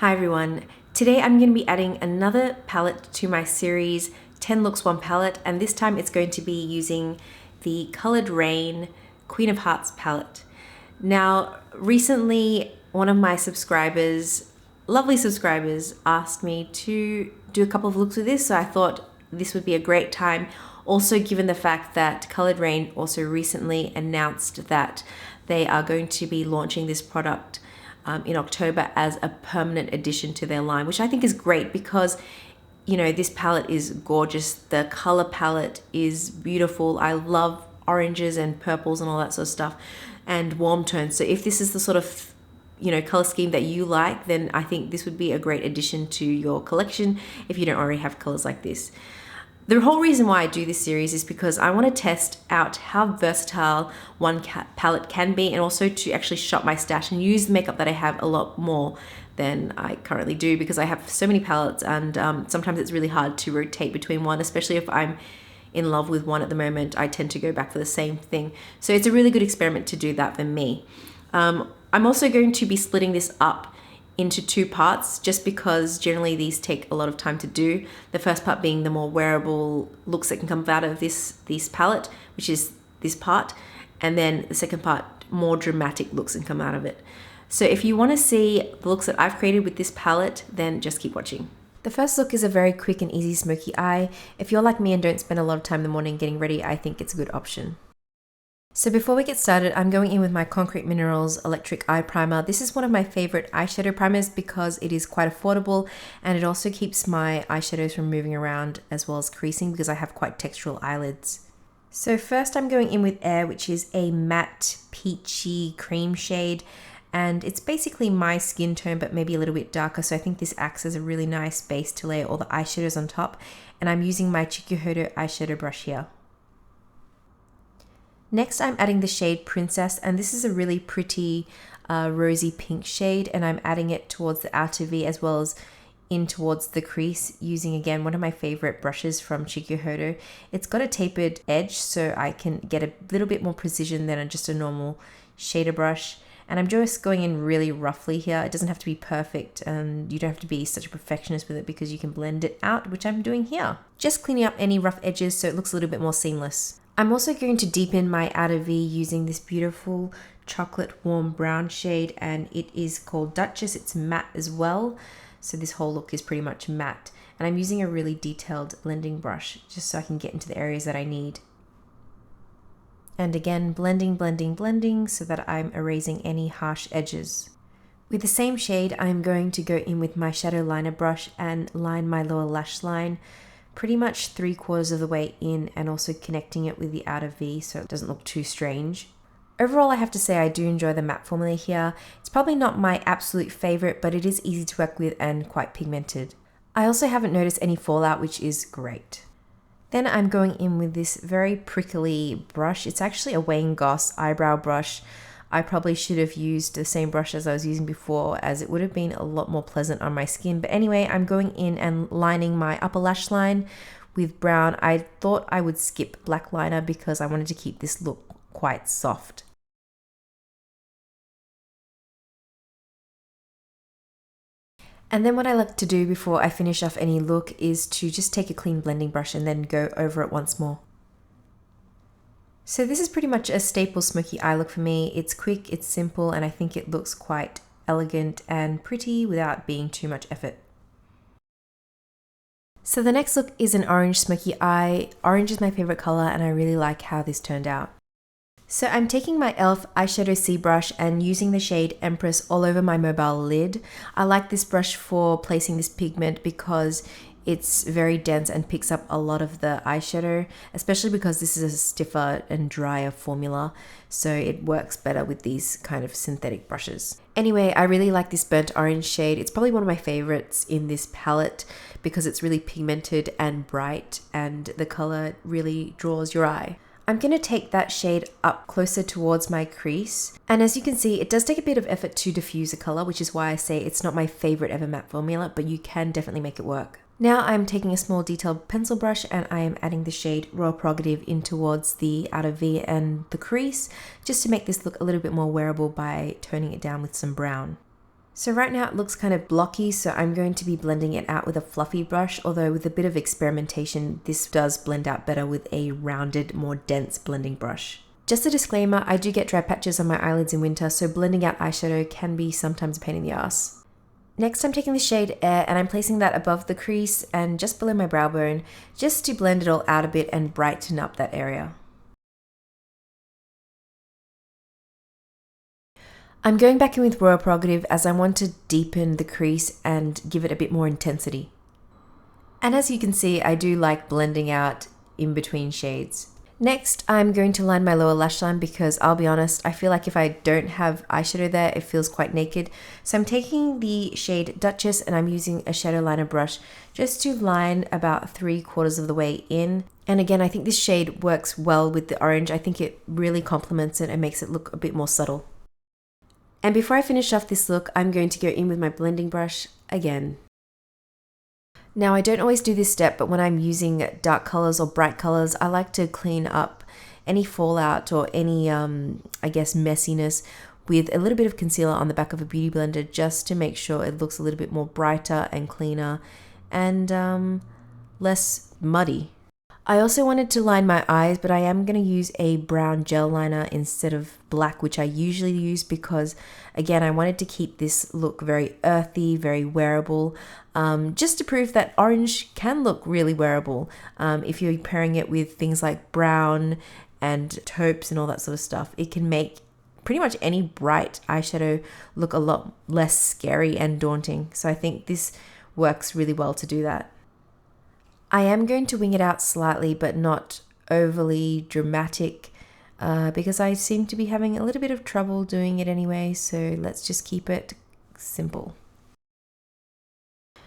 Hi everyone, today I'm going to be adding another palette to my series 10 looks 1 palette, and this time it's going to be using the colored Raine Queen of Hearts palette. Now recently one of my subscribers, lovely subscribers, asked me to do a couple of looks with this, so I thought this would be a great time. Also, given the fact that Colored Raine also recently announced that they are going to be launching this product in October as a permanent addition to their line, which I think is great because, you know, this palette is gorgeous. The color palette is beautiful. I love oranges and purples and all that sort of stuff and warm tones. So if this is the sort of, you know, color scheme that you like, then I think this would be a great addition to your collection if you don't already have colors like this. The whole reason why I do this series is because I want to test out how versatile one palette can be, and also to actually shop my stash and use the makeup that I have a lot more than I currently do, because I have so many palettes, and sometimes it's really hard to rotate between one, especially if I'm in love with one at the moment. I tend to go back for the same thing. So it's a really good experiment to do that for me. I'm also going to be splitting this up into 2 parts, just because generally these take a lot of time to do. The first part being the more wearable looks that can come out of this palette, which is this part, and then the second part, more dramatic looks that come out of it. So if you want to see the looks that I've created with this palette, then just keep watching. The first look is a very quick and easy smoky eye. If you're like me and don't spend a lot of time in the morning getting ready, I think it's a good option. So before we get started, I'm going in with my Concrete Minerals Electric Eye Primer. This is one of my favorite eyeshadow primers because it is quite affordable, and it also keeps my eyeshadows from moving around as well as creasing because I have quite textural eyelids. So first I'm going in with Air, which is a matte peachy cream shade, and it's basically my skin tone but maybe a little bit darker, so I think this acts as a really nice base to layer all the eyeshadows on top, and I'm using my Suqqu eyeshadow brush here. Next, I'm adding the shade Princess, and this is a really pretty rosy pink shade, and I'm adding it towards the outer V as well as in towards the crease, using again one of my favorite brushes from Suqqu. It's got a tapered edge, so I can get a little bit more precision than just a normal shader brush. And I'm just going in really roughly here. It doesn't have to be perfect, and you don't have to be such a perfectionist with it because you can blend it out, which I'm doing here. Just cleaning up any rough edges so it looks a little bit more seamless. I'm also going to deepen my outer V using this beautiful chocolate warm brown shade, and it is called Duchess. It's matte as well, so this whole look is pretty much matte. And I'm using a really detailed blending brush just so I can get into the areas that I need. And again, blending, blending, blending so that I'm erasing any harsh edges. With the same shade, I'm going to go in with my shadow liner brush and line my lower lash line pretty much 3/4 of the way in, and also connecting it with the outer V so it doesn't look too strange. Overall, I have to say I do enjoy the matte formula here. It's probably not my absolute favorite, but it is easy to work with and quite pigmented. I also haven't noticed any fallout, which is great. Then I'm going in with this very prickly brush. It's actually a Wayne Goss eyebrow brush. I probably should have used the same brush as I was using before, as it would have been a lot more pleasant on my skin. But anyway, I'm going in and lining my upper lash line with brown. I thought I would skip black liner because I wanted to keep this look quite soft. And then what I like to do before I finish off any look is to just take a clean blending brush and then go over it once more. So this is pretty much a staple smoky eye look for me. It's quick, it's simple, and I think it looks quite elegant and pretty without being too much effort. So the next look is an orange smoky eye. Orange is my favorite color, and I really like how this turned out. So I'm taking my e.l.f. eyeshadow C brush and using the shade Empress all over my mobile lid. I like this brush for placing this pigment because it's very dense and picks up a lot of the eyeshadow, especially because this is a stiffer and drier formula, so it works better with these kind of synthetic brushes. Anyway, I really like this burnt orange shade. It's probably one of my favorites in this palette because it's really pigmented and bright, and the color really draws your eye. I'm going to take that shade up closer towards my crease, and as you can see, it does take a bit of effort to diffuse the color, which is why I say it's not my favorite ever matte formula, but you can definitely make it work. Now I'm taking a small detailed pencil brush and I am adding the shade Royal Prerogative in towards the outer V and the crease, just to make this look a little bit more wearable by toning it down with some brown. So right now it looks kind of blocky, so I'm going to be blending it out with a fluffy brush, although with a bit of experimentation, this does blend out better with a rounded, more dense blending brush. Just a disclaimer, I do get dry patches on my eyelids in winter, so blending out eyeshadow can be sometimes a pain in the ass. Next, I'm taking the shade Air and I'm placing that above the crease and just below my brow bone, just to blend it all out a bit and brighten up that area. I'm going back in with Royal Prerogative as I want to deepen the crease and give it a bit more intensity. And as you can see, I do like blending out in between shades. Next, I'm going to line my lower lash line because I'll be honest, I feel like if I don't have eyeshadow there, it feels quite naked. So I'm taking the shade Duchess and I'm using a shadow liner brush just to line about 3/4 of the way in. And again, I think this shade works well with the orange. I think it really complements it and makes it look a bit more subtle. And before I finish off this look, I'm going to go in with my blending brush again. Now, I don't always do this step, but when I'm using dark colors or bright colors, I like to clean up any fallout or any, I guess, messiness with a little bit of concealer on the back of a beauty blender just to make sure it looks a little bit more brighter and cleaner and less muddy. I also wanted to line my eyes, but I am going to use a brown gel liner instead of black, which I usually use because, again, I wanted to keep this look very earthy, very wearable, just to prove that orange can look really wearable if you're pairing it with things like brown and taupes and all that sort of stuff. It can make pretty much any bright eyeshadow look a lot less scary and daunting. So I think this works really well to do that. I am going to wing it out slightly, but not overly dramatic because I seem to be having a little bit of trouble doing it anyway, so let's just keep it simple.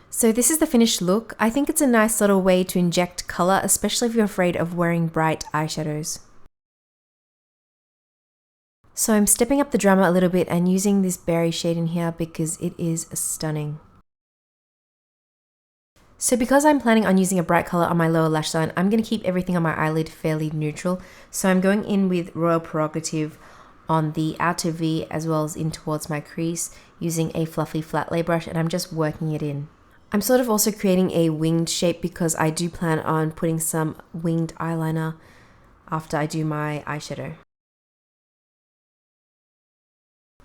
So this is the finished look. I think it's a nice little way to inject color, especially if you're afraid of wearing bright eyeshadows. So I'm stepping up the drama a little bit and using this berry shade in here because it is stunning. So because I'm planning on using a bright color on my lower lash line, I'm going to keep everything on my eyelid fairly neutral. So I'm going in with Royal Prerogative on the outer V as well as in towards my crease using a fluffy flat lay brush, and I'm just working it in. I'm sort of also creating a winged shape because I do plan on putting some winged eyeliner after I do my eyeshadow.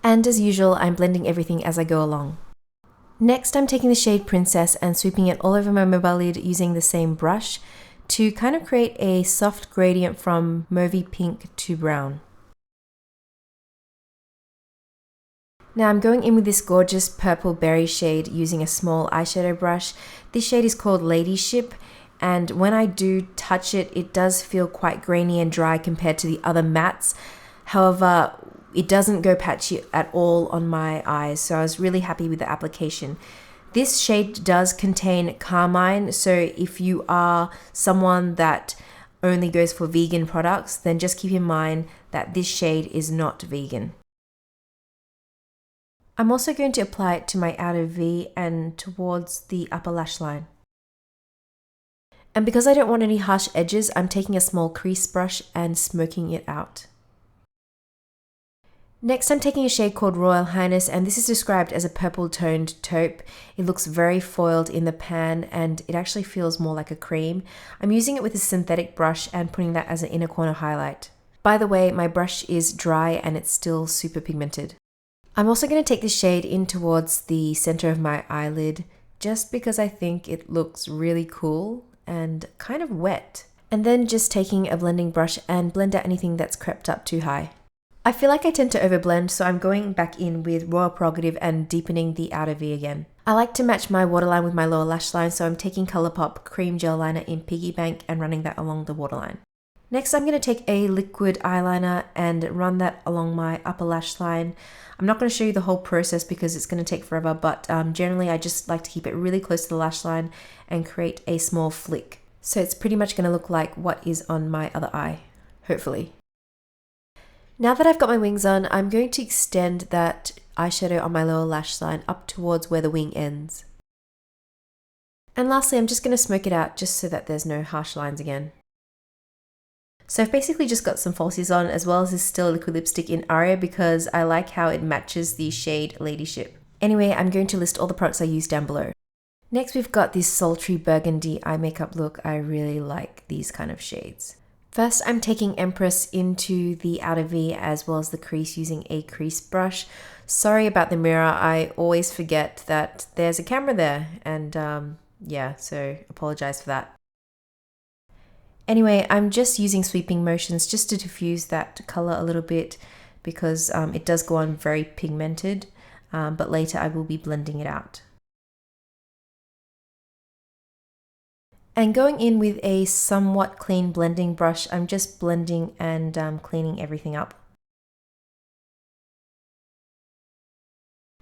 And as usual, I'm blending everything as I go along. Next, I'm taking the shade Princess and sweeping it all over my mobile lid using the same brush to kind of create a soft gradient from mauvey pink to brown. Now I'm going in with this gorgeous purple berry shade using a small eyeshadow brush. This shade is called Ladyship, and when I do touch it, it does feel quite grainy and dry compared to the other mattes. However, it doesn't go patchy at all on my eyes, so I was really happy with the application. This shade does contain carmine, so if you are someone that only goes for vegan products, then just keep in mind that this shade is not vegan. I'm also going to apply it to my outer V and towards the upper lash line. And because I don't want any harsh edges, I'm taking a small crease brush and smoking it out. Next, I'm taking a shade called Royal Highness, and this is described as a purple toned taupe. It looks very foiled in the pan and it actually feels more like a cream. I'm using it with a synthetic brush and putting that as an inner corner highlight. By the way, my brush is dry and it's still super pigmented. I'm also going to take this shade in towards the center of my eyelid just because I think it looks really cool and kind of wet. And then just taking a blending brush and blend out anything that's crept up too high. I feel like I tend to overblend, so I'm going back in with Royal Prerogative and deepening the outer V again. I like to match my waterline with my lower lash line, so I'm taking Colourpop Cream Gel Liner in Piggy Bank and running that along the waterline. Next, I'm going to take a liquid eyeliner and run that along my upper lash line. I'm not going to show you the whole process because it's going to take forever, but generally I just like to keep it really close to the lash line and create a small flick. So it's pretty much going to look like what is on my other eye, hopefully. Now that I've got my wings on, I'm going to extend that eyeshadow on my lower lash line up towards where the wing ends. And lastly, I'm just going to smoke it out just so that there's no harsh lines again. So I've basically just got some falsies on as well as this still liquid lipstick in Aria because I like how it matches the shade Ladyship. Anyway, I'm going to list all the products I use down below. Next, we've got this sultry burgundy eye makeup look. I really like these kind of shades. First, I'm taking Empress into the outer V as well as the crease using a crease brush. Sorry about the mirror, I always forget that there's a camera there, and yeah, so apologize for that. Anyway, I'm just using sweeping motions just to diffuse that color a little bit because it does go on very pigmented, but later I will be blending it out. And going in with a somewhat clean blending brush, I'm just blending and cleaning everything up.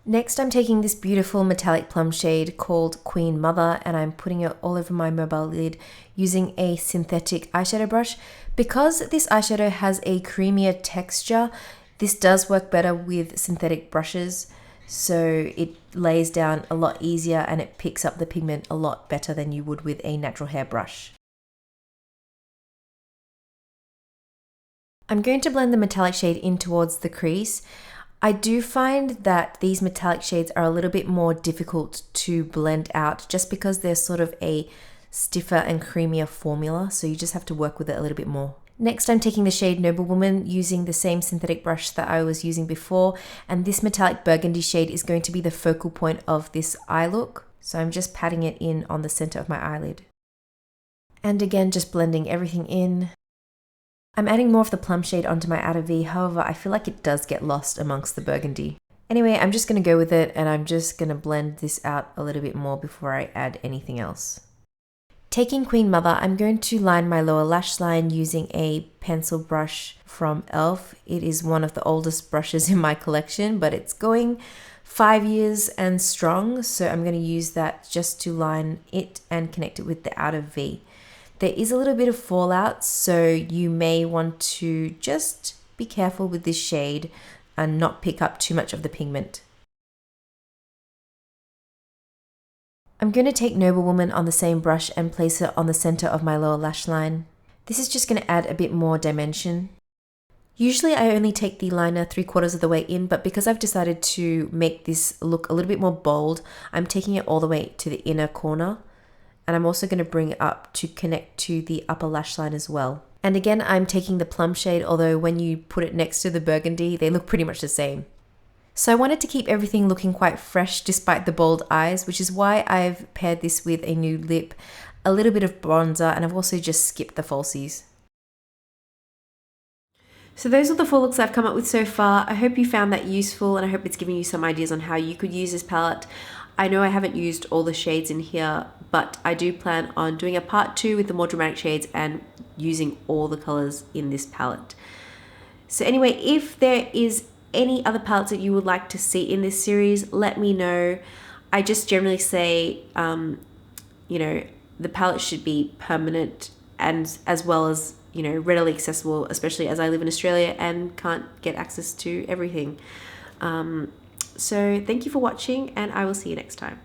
Next, I'm taking this beautiful metallic plum shade called Queen Mother, and I'm putting it all over my mobile lid using a synthetic eyeshadow brush. Because this eyeshadow has a creamier texture, this does work better with synthetic brushes. So it lays down a lot easier and it picks up the pigment a lot better than you would with a natural hair brush. I'm going to blend the metallic shade in towards the crease. I do find that these metallic shades are a little bit more difficult to blend out just because they're sort of a stiffer and creamier formula, so you just have to work with it a little bit more. Next, I'm taking the shade Noblewoman using the same synthetic brush that I was using before, and this metallic burgundy shade is going to be the focal point of this eye look. So I'm just patting it in on the center of my eyelid. And again, just blending everything in. I'm adding more of the plum shade onto my outer V, however, I feel like it does get lost amongst the burgundy. Anyway, I'm just going to go with it and I'm just going to blend this out a little bit more before I add anything else. Taking Queen Mother, I'm going to line my lower lash line using a pencil brush from e.l.f. It is one of the oldest brushes in my collection, but it's going 5 years and strong, so I'm going to use that just to line it and connect it with the outer V. There is a little bit of fallout, so you may want to just be careful with this shade and not pick up too much of the pigment. I'm going to take Noblewoman on the same brush and place it on the center of my lower lash line. This is just going to add a bit more dimension. Usually I only take the liner 3/4 of the way in, but because I've decided to make this look a little bit more bold, I'm taking it all the way to the inner corner. And I'm also going to bring it up to connect to the upper lash line as well. And again, I'm taking the plum shade, although when you put it next to the burgundy, they look pretty much the same. So I wanted to keep everything looking quite fresh despite the bold eyes, which is why I've paired this with a nude lip, a little bit of bronzer, and I've also just skipped the falsies. So those are the 4 looks I've come up with so far. I hope you found that useful and I hope it's given you some ideas on how you could use this palette. I know I haven't used all the shades in here, but I do plan on doing a part 2 with the more dramatic shades and using all the colors in this palette. So anyway, if there is any other palettes that you would like to see in this series, let me know. I just generally say, you know, the palette should be permanent and as well as, you know, readily accessible, especially as I live in Australia and can't get access to everything. So thank you for watching and I will see you next time.